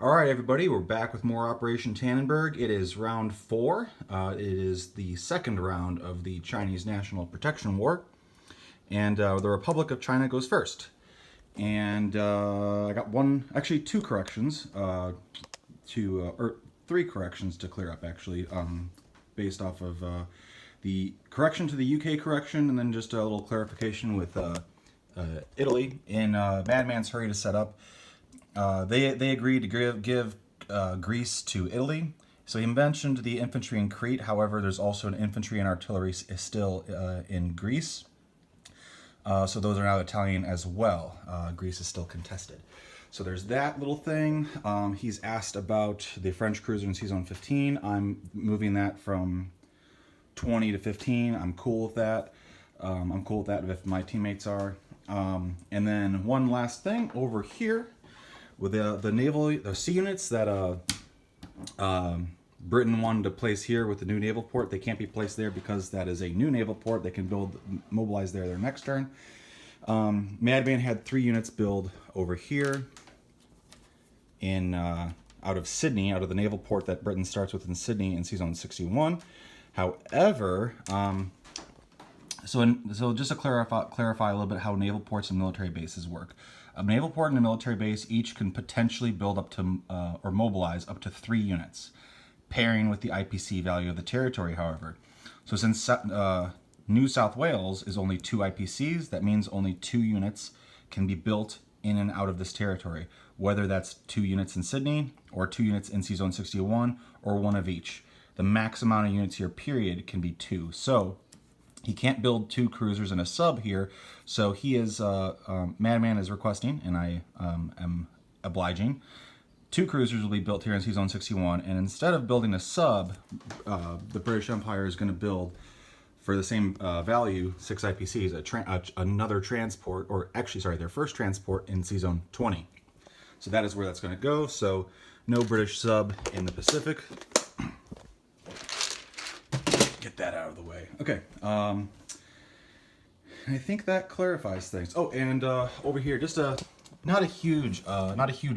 All right, everybody, we're back with more Operation Tannenberg. It is round 4. It is the second round of the Chinese National Protection War, and the Republic of China goes first. And I got two corrections, or 3 corrections to clear up, actually, based off of the correction to the UK correction, and then just a little clarification with Italy in Madman's hurry to set up. They agreed to give Greece to Italy. So he mentioned the infantry in Crete. However, there's also an infantry and artillery still in Greece. So those are now Italian as well. Greece is still contested. So there's that little thing. He's asked about the French cruiser in Season 15. I'm moving that from 20 to 15. I'm cool with that. I'm cool with that if my teammates are. And then one last thing over here. With the sea units that Britain wanted to place here with the new naval port, they can't be placed there because that is a new naval port. They can mobilize there their next turn. Madman had 3 units build over here in out of Sydney, out of the naval port that Britain starts with in Sydney in Season 61. However, so just to clarify a little bit how naval ports and military bases work. A naval port and a military base each can potentially build up to or mobilize up to 3 units, pairing with the IPC value of the territory, however. So since New South Wales is only 2 IPCs, that means only 2 units can be built in and out of this territory, whether that's 2 units in Sydney or 2 units in C-Zone 61 or 1 of each. The max amount of units here, period, can be 2. So he can't build 2 cruisers and a sub here, so he is, Madman is requesting, and I am obliging, 2 cruisers will be built here in Season 61, and instead of building a sub, the British Empire is going to build, for the same value, 6 IPCs, another transport, or actually, sorry, their first transport in Season 20. So that is where that's going to go, so no British sub in the Pacific. Get that out of the way. Okay. I think that clarifies things. Oh, and over here, just not a huge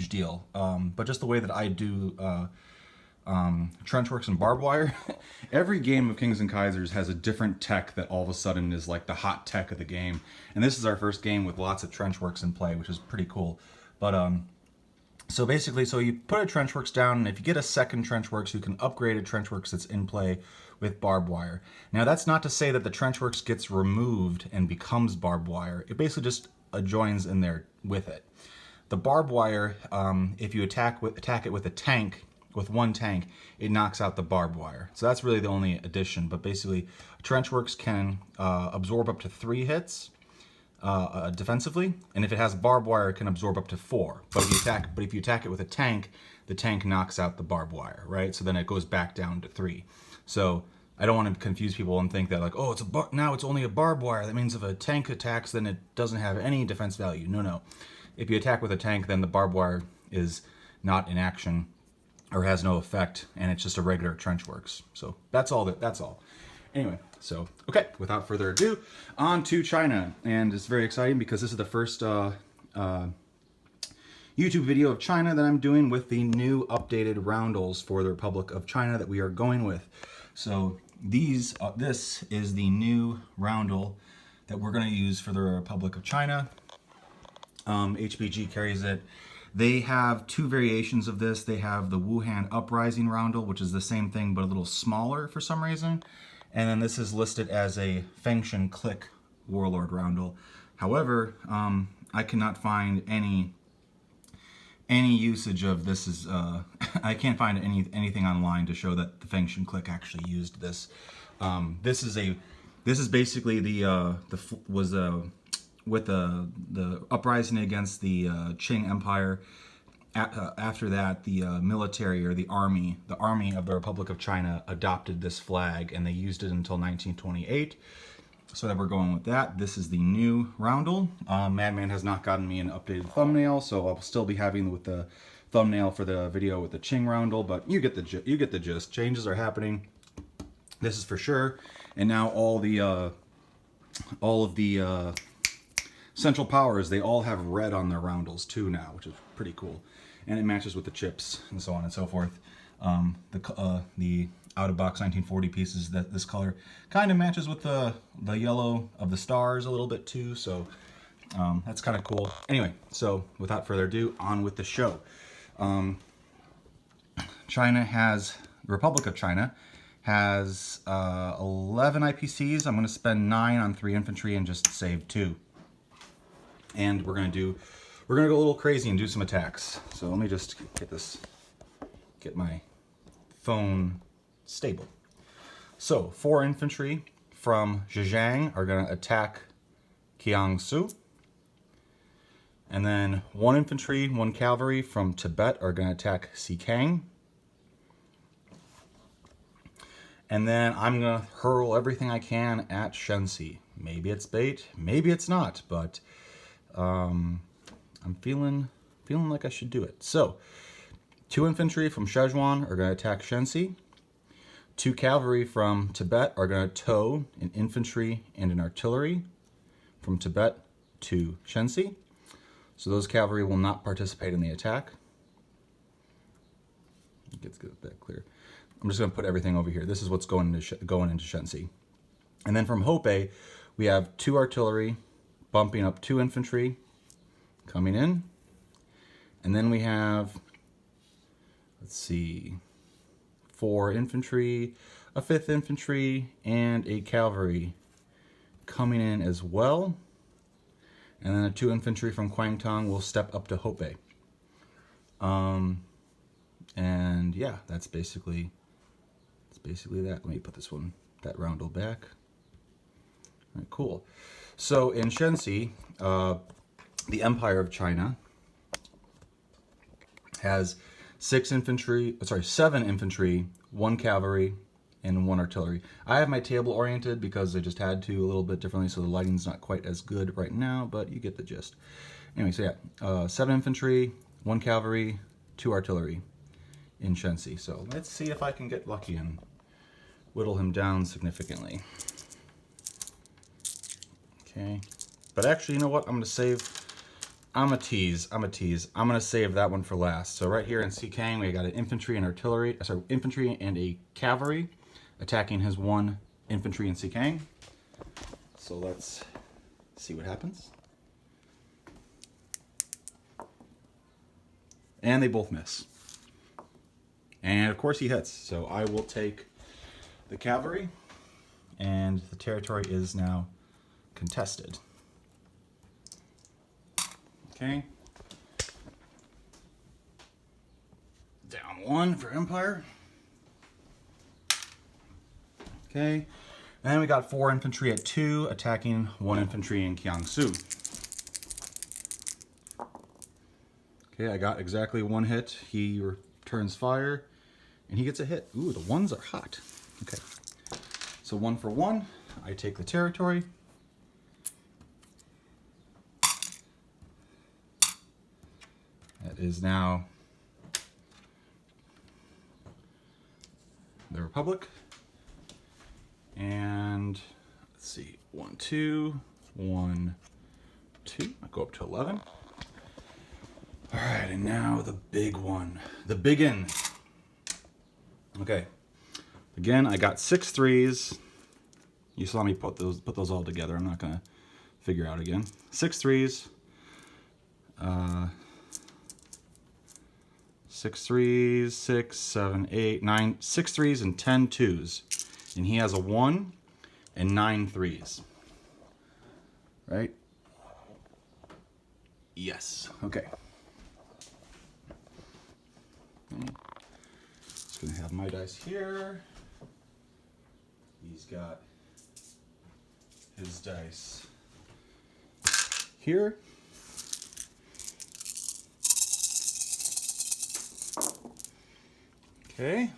deal, but just the way that I do trench works and barbed wire. Every game of Kings and Kaisers has a different tech that all of a sudden is like the hot tech of the game, and this is our first game with lots of trench works in play, which is pretty cool. But so basically, so you put a trench works down, and if you get a second trench works, you can upgrade a trench works that's in play with barbed wire. Now, that's not to say that the trench works gets removed and becomes barbed wire. It basically just joins in there with it. The barbed wire, if you attack it with a tank, with 1 tank, it knocks out the barbed wire. So that's really the only addition. But basically, trench works can absorb up to 3 hits. Defensively, and if it has barbed wire, it can absorb up to 4. But if you attack it with a tank, the tank knocks out the barbed wire, right? So then it goes back down to 3. So I don't want to confuse people and think that like, oh, now it's only a barbed wire. That means if a tank attacks, then it doesn't have any defense value. No. If you attack with a tank, then the barbed wire is not in action or has no effect, and it's just a regular trench works. So that's all. Anyway, so, okay, without further ado, on to China. And it's very exciting because this is the first YouTube video of China that I'm doing with the new updated roundels for the Republic of China that we are going with. So this is the new roundel that we're going to use for the Republic of China. HBG carries it. They have 2 variations of this. They have the Wuhan Uprising roundel, which is the same thing but a little smaller for some reason. And then this is listed as a Fengshan Click Warlord roundel. However, I cannot find any usage of this. I can't find anything online to show that the Fengshan Click actually used this. This is basically with the uprising against the Qing Empire. After that, the military, or the army of the Republic of China adopted this flag, and they used it until 1928. So that we're going with that. This is the new roundel. Madman has not gotten me an updated thumbnail, so I'll still be having with the thumbnail for the video with the Qing roundel, but you get the gist. Changes are happening. This is for sure. And now all of the Central Powers, they all have red on their roundels too now, which is pretty cool. and it matches with the chips and so on and so forth. The out-of-box 1940 pieces, that this color kind of matches with the yellow of the stars a little bit too, so that's kind of cool. Anyway, so without further ado, on with the show. The Republic of China has 11 IPCs. I'm going to spend 9 on 3 infantry and just save 2. And we're going to go a little crazy and do some attacks. So let me just get my phone stable. So 4 infantry from Zhejiang are going to attack Jiangsu. And then 1 infantry, 1 cavalry from Tibet are going to attack Xikang. And then I'm going to hurl everything I can at Shenxi. Maybe it's bait, maybe it's not, but I'm feeling like I should do it. So 2 infantry from Szechuan are going to attack Shenxi. 2 cavalry from Tibet are going to tow an infantry and an artillery from Tibet to Shenxi. So those cavalry will not participate in the attack. Let's get that clear. I'm just going to put everything over here. This is what's going into Shenxi. And then from Hope, we have 2 artillery bumping up 2 infantry coming in. And then we have, let's see, 4 infantry, a 5th infantry, and a cavalry coming in as well. And then the 2 infantry from Kwangtung will step up to Hope. And yeah, that's basically that. Let me put that roundel back. All right, cool. So in Shenxi, the Empire of China has 7 infantry, 1 cavalry, and 1 artillery. I have my table oriented because I just had to a little bit differently, so the lighting's not quite as good right now, but you get the gist. Anyway, so yeah, 7 infantry, 1 cavalry, 2 artillery in Shenxi. So let's see if I can get lucky and whittle him down significantly. Okay, but actually, you know what? I'm gonna tease. I'm gonna save that one for last. So right here in Xikang, we got an infantry and infantry and a cavalry attacking his 1 infantry in Xikang. So let's see what happens. And they both miss. And of course he hits. So I will take the cavalry, and the territory is now contested. Okay. Down 1 for Empire. Okay. And then we got 4 infantry at 2 attacking 1 infantry in Jiangsu. Okay, I got exactly 1 hit. He returns fire, and he gets a hit. Ooh, the 1s are hot. Okay. So 1 for 1. I take the territory. That is now the Republic. And let's see, 1, 2, 1, 2. I go up to 11. All right, and now the big one, the biggin. Okay, again, I got 6 3s. You saw me put those all together. I'm not gonna figure out again. 6 3s. 6 3s, 6, 7, 8, 9, 6 3s and 10 2s. And he has a 1 and 9 3s. Right? Yes. Okay. Just gonna have my dice here. He's got his dice here. Okay.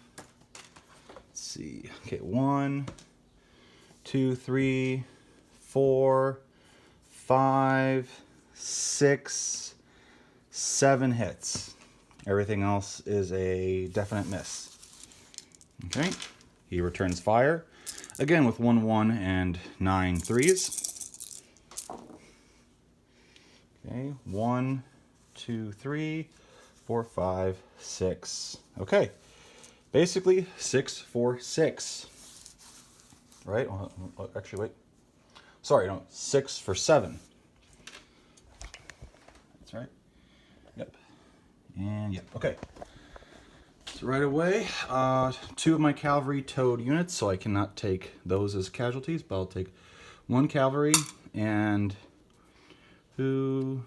Let's see. Okay, 1, 2, 3, 4, 5, 6, 7 hits. Everything else is a definite miss. Okay. He returns fire. Again with 1 1 and 9 3s. Okay. 1, 2, 3, 4, 5, 6. Okay, basically 6, 4, 6. Right? Actually, wait. Sorry, no, 6 for 7. That's right. Yep. And yep. Okay. So right away, 2 of my cavalry towed units, so I cannot take those as casualties, but I'll take 1 cavalry and 2,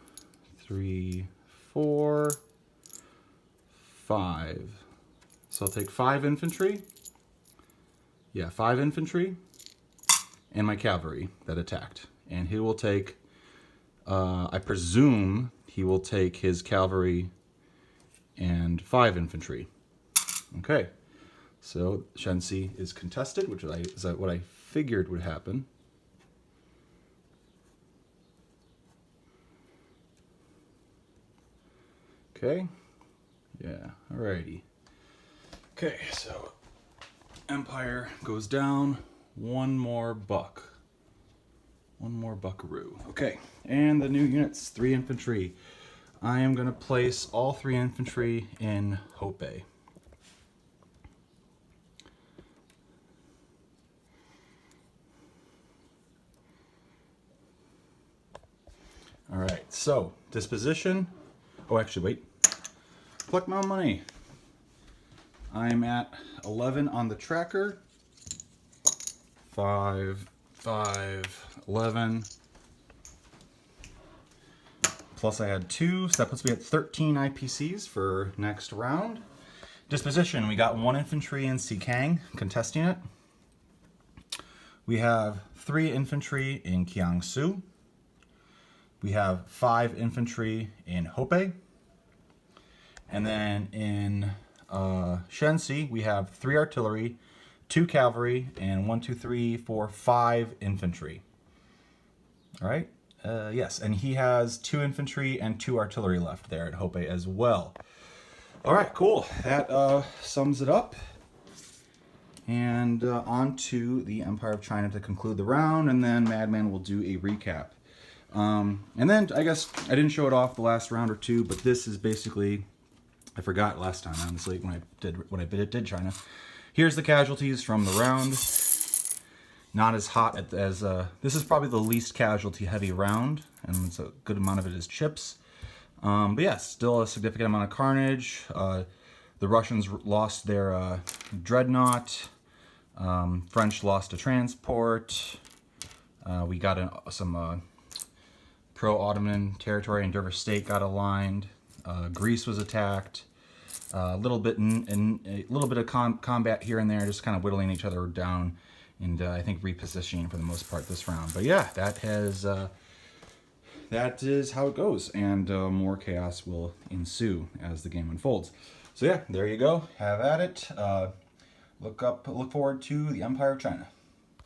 3, 4, 5. So I'll take 5 infantry. Yeah, 5 infantry and my cavalry that attacked. And he will take, I presume he will take his cavalry and 5 infantry. Okay, so Shensi is contested, which is what I figured would happen. Okay, yeah, alrighty. Okay, so Empire goes down, 1 more buck. 1 more buckaroo. Okay, and the new units, 3 infantry. I am going to place all 3 infantry in Hope. Alright, so disposition. Oh, actually, wait. Collect my money. I'm at 11 on the tracker. 5, 5, 11. Plus I had 2, so that puts me at 13 IPCs for next round. Disposition, we got 1 infantry in Sikang contesting it. We have 3 infantry in Kiangsu. We have 5 infantry in Hope. And then in Shensi, we have 3 artillery, 2 cavalry, and 1, 2, 3, 4, 5 infantry. All right. Yes, and he has 2 infantry and 2 artillery left there at Hope as well. All right, cool. That sums it up. And on to the Empire of China to conclude the round, and then Madman will do a recap. And then I guess I didn't show it off the last round or 2, but this is basically, I forgot last time, honestly, when I did China. Here's the casualties from the round. Not as hot as this is probably the least casualty heavy round, and it's a good amount of it is chips. But yeah, still a significant amount of carnage. The Russians lost their dreadnought. French lost a transport. We got some pro-Ottoman territory in Dervish State got aligned. Greece was attacked. A little bit of combat here and there, just kind of whittling each other down, and I think repositioning for the most part this round. But yeah, that is how it goes, and more chaos will ensue as the game unfolds. So yeah, there you go. Have at it. Look forward to the Empire of China.